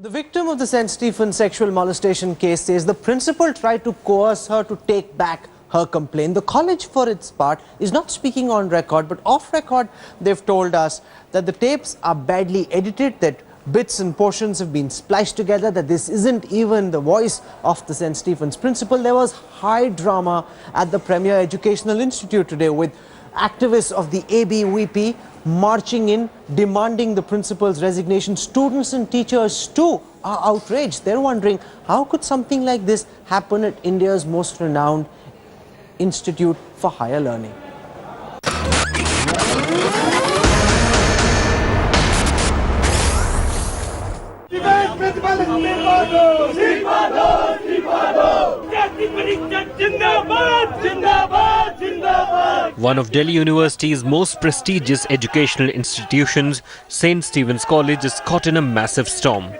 The victim of the St.Stephen sexual molestation case says the principal tried to coerce her to take back her complaint. The college, for its part, is not speaking on record, but off record, they've told us that the tapes are badly edited, that bits and portions have been spliced together, that this isn't even the voice of the St. Stephen's principal. There was high drama at the Premier Educational Institute today with activists of the ABVP marching in, demanding the principal's resignation. Students and teachers too are outraged. They're wondering, how could something like this happen at India's most renowned institute for higher learning? One of Delhi University's most prestigious educational institutions, St. Stephen's College, is caught in a massive storm.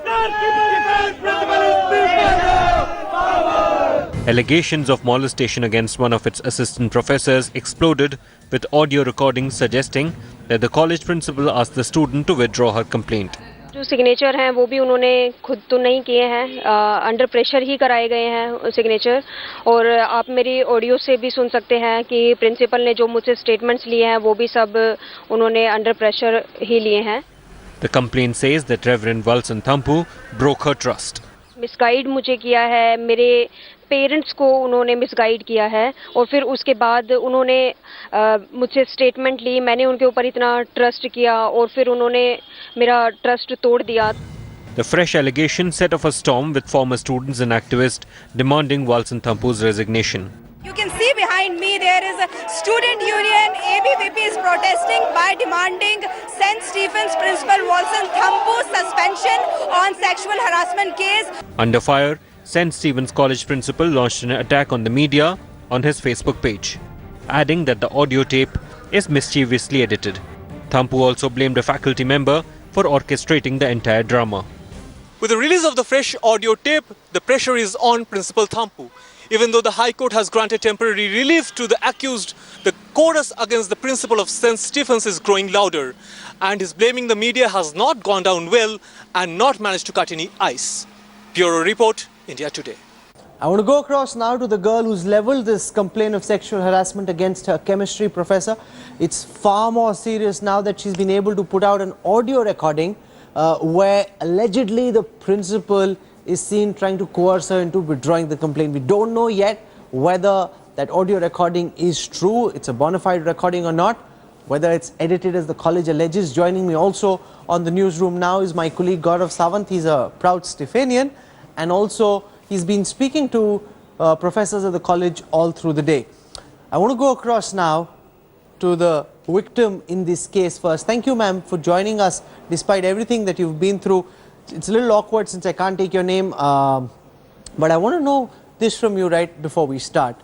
Allegations of molestation against one of its assistant professors exploded, with audio recordings suggesting that the college principal asked the student to withdraw her complaint. जो signature हैं वो भी उन्होंने खुद तो नहीं किए हैं, अंडर प्रेशर ही कराए गए हैं सिग्नेचर, और आप मेरी ऑडियो से भी सुन सकते हैं कि प्रिंसिपल ने जो मुझसे स्टेटमेंट्स लिए हैं वो भी सब उन्होंने अंडर प्रेशर ही लिए हैं. The complaint says that Reverend Walson Thampu broke her trust. Misguide मुझे किया है, मेरे पेरेंट्स को उन्होंने मिसगाइड किया है, और फिर उसके बाद उन्होंने मुझसे स्टेटमेंट ली. मैंने उनके ऊपर इतना ट्रस्ट किया और फिर उन्होंने मेरा ट्रस्ट तोड़ दिया. The fresh allegation set off a storm with former students and activists demanding Walson Thampu's resignation. You can see behind me there is a student union. ABVP is protesting by demanding St. Stephen's principal Walson Thampu's suspension on sexual harassment case. Under fire, St. Stephen's College principal launched an attack on the media on his Facebook page, adding that the audio tape is mischievously edited. Thampu also blamed a faculty member for orchestrating the entire drama. With the release of the fresh audio tape, the pressure is on Principal Thampu. Even though the High Court has granted temporary relief to the accused, the chorus against the principal of St. Stephen's is growing louder, and his blaming the media has not gone down well and not managed to cut any ice. Bureau Report, India Today. I want to go across now to the girl who's leveled this complaint of sexual harassment against her chemistry professor. It's far more serious now that she's been able to put out an audio recording where allegedly the principal is seen trying to coerce her into withdrawing the complaint. We don't know yet whether that audio recording is true, it's a bona fide recording or not, whether it's edited as the college alleges. Joining me also on the newsroom now is my colleague Gaurav Sawant. He's a proud Stephanian, and also he's been speaking to professors at the college all through the day. I want to go across now to the victim in this case first. Thank you, ma'am, for joining us despite everything that you've been through. It's a little awkward since I can't take your name, but I want to know this from you right before we start.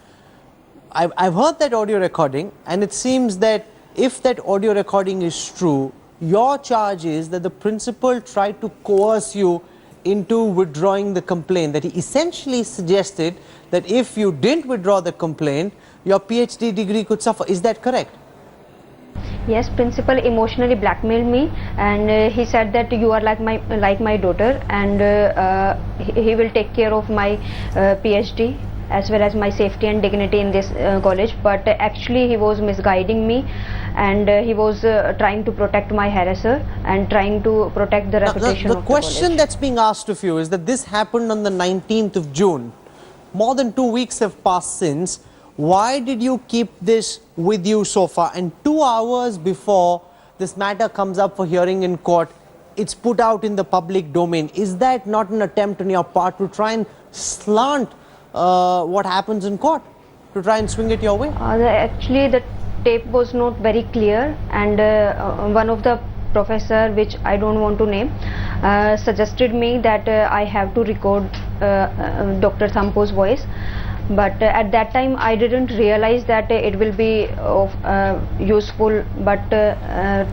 I've heard that audio recording, and it seems that if that audio recording is true, your charge is that the principal tried to coerce you into withdrawing the complaint, that he essentially suggested that if you didn't withdraw the complaint, your PhD degree could suffer. Is that correct? Yes, principal emotionally blackmailed me, and he said that you are like my daughter, and he will take care of my PhD as well as my safety and dignity in this college. But actually he was misguiding me, and he was trying to protect my harasser and trying to protect the reputation of the college. The question that's being asked of you is that this happened on the 19th of June. More than 2 weeks have passed since. Why did you keep this with you so far? And 2 hours before this matter comes up for hearing in court, it's put out in the public domain. Is that not an attempt on your part to try and slant what happens in court, to try and swing it your way? Actually, the tape was not very clear, and one of the professor, which I don't want to name, suggested me that I have to record Dr. Thampu's voice. But at that time I didn't realize that it will be of useful. But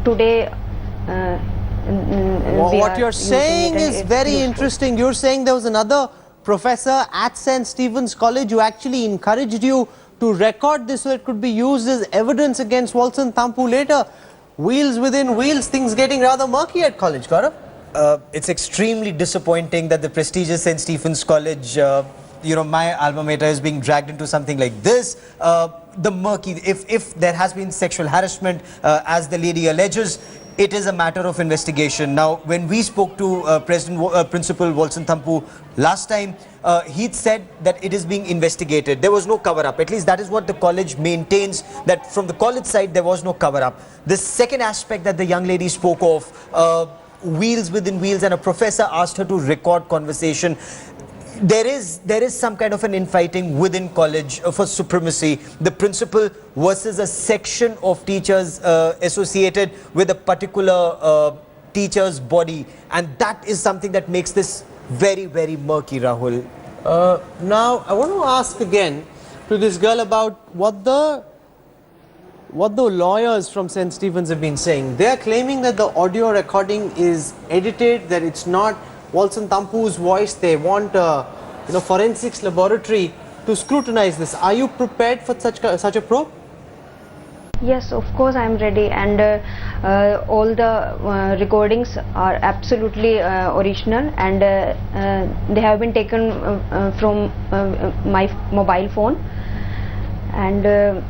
today what you're saying is very interesting. You're saying there was another professor at St. Stephen's College who actually encouraged you to record this so it could be used as evidence against Walson Thampu later. Wheels within wheels, things getting rather murky at college, Gaurav. It's extremely disappointing that the prestigious St. Stephen's College, my alma mater, is being dragged into something like this. The murky, if there has been sexual harassment, as the lady alleges, it is a matter of investigation. Now, when we spoke to Principal Wolson Thampu last time, he said that it is being investigated. There was no cover-up. At least that is what the college maintains, that from the college side, there was no cover-up. The second aspect that the young lady spoke of, wheels within wheels, and a professor asked her to record conversation. There is some kind of an infighting within college for supremacy. The principal versus a section of teachers associated with a particular teacher's body, and that is something that makes this very, very murky, Rahul. Now, I want to ask again to this girl about what the lawyers from St. Stephen's have been saying. They are claiming that the audio recording is edited, that it's not Wolson Thampu's voice. They want a forensics laboratory to scrutinize this. Are you prepared for such a probe? Yes, of course I am ready, and all the recordings are absolutely original, and they have been taken from my mobile phone. And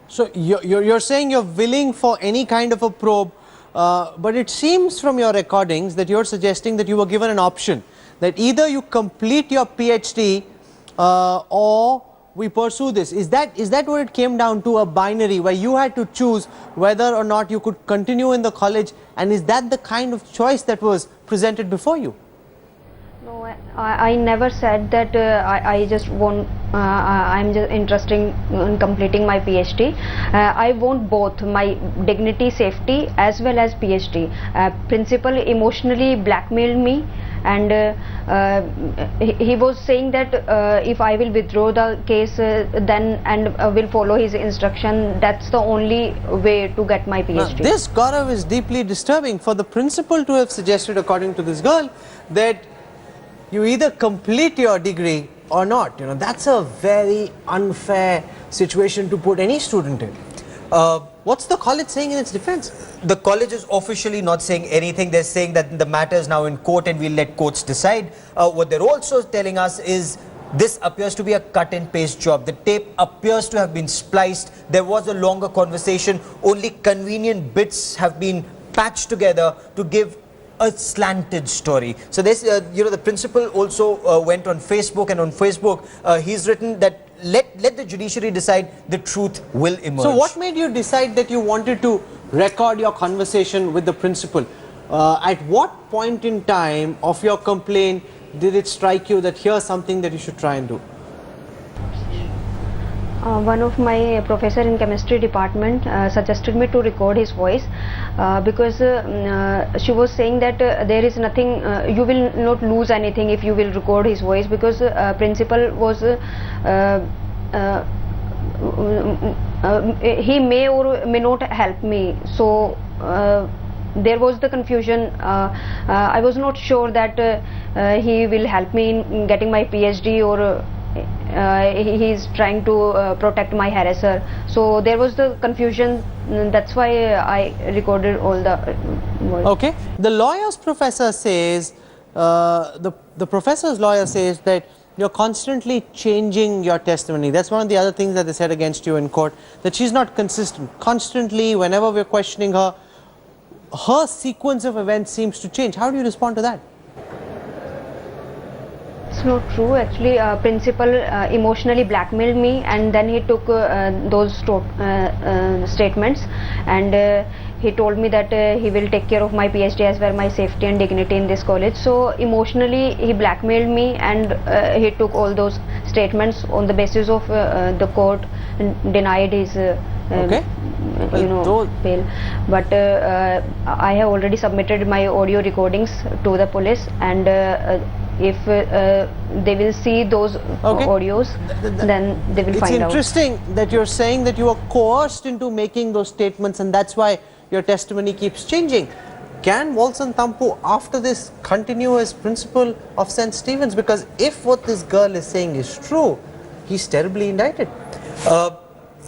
so you're saying you're willing for any kind of a probe, but it seems from your recordings that you're suggesting that you were given an option, that either you complete your PhD or we pursue this. Is that what it came down to, a binary where you had to choose whether or not you could continue in the college, and is that the kind of choice that was presented before you? no, I never said that I just want, I'm just interested in completing my PhD. I want both my dignity, safety as well as PhD. Principal emotionally blackmailed me, and he was saying that if I will withdraw the case then and will follow his instruction, that's the only way to get my PhD. Now, this, Gaurav, is deeply disturbing for the principal to have suggested, according to this girl, that you either complete your degree or not. That's a very unfair situation to put any student in. What's the college saying in its defense? The college is officially not saying anything. They're saying that the matter is now in court and we'll let courts decide. What they're also telling us is this appears to be a cut and paste job. The tape appears to have been spliced. There was a longer conversation. Only convenient bits have been patched together to give a slanted story. So this, the principal also went on Facebook, and on Facebook he's written that let the judiciary decide, the truth will emerge. So what made you decide that you wanted to record your conversation with the principal? At what point in time of your complaint did it strike you that here's something that you should try and do? One of my professor in chemistry department suggested me to record his voice because she was saying that there is nothing, you will not lose anything if you will record his voice, because principal was he may or may not help me. So there was the confusion. I was not sure that he will help me in getting my PhD, or he is trying to protect my harasser. So there was the confusion. That's why I recorded all the voice. Okay. The lawyer's professor says, the professor's lawyer says that you're constantly changing your testimony. That's one of the other things that they said against you in court, that she's not consistent. Constantly, whenever we're questioning her, her sequence of events seems to change. How do you respond to that? It's not true. Actually, principal emotionally blackmailed me, and then he took those statements, and he told me that he will take care of my PhD as well, my safety and dignity in this college. So emotionally he blackmailed me, and he took all those statements on the basis of the court denied his bail. But I have already submitted my audio recordings to the police, and if they will see those audios, then they will find out. It's interesting that you're saying that you were coerced into making those statements, and that's why your testimony keeps changing. Can Wolson Thampu after this continue as principal of St. Stephen's? Because if what this girl is saying is true, he's terribly indicted.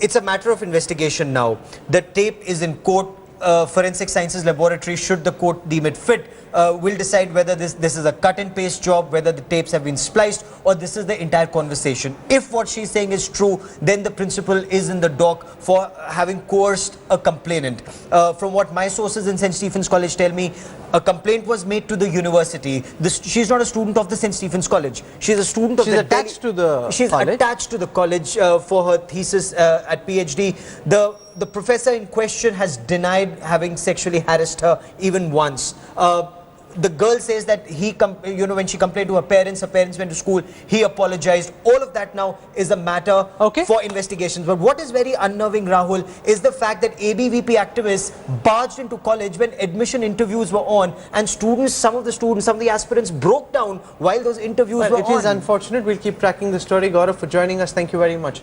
It's a matter of investigation now. The tape is in court. Forensic Sciences Laboratory, should the court deem it fit, will decide whether this is a cut and paste job, whether the tapes have been spliced, or this is the entire conversation. If what she's saying is true, then the principal is in the dock for having coerced a complainant. From what my sources in St. Stephen's College tell me, a complaint was made to the university. She's not a student of the St. Stephen's College. She's a student of She's attached to the She's college. attached to the college for her thesis at PhD. The professor in question has denied having sexually harassed her even once. The girl says that when she complained to her parents went to school, he apologized. All of that now is a matter for investigations. But what is very unnerving, Rahul, is the fact that ABVP activists barged into college when admission interviews were on, and some of the aspirants broke down while those interviews were on. It is unfortunate. We'll keep tracking the story. Gaurav, for joining us, thank you very much.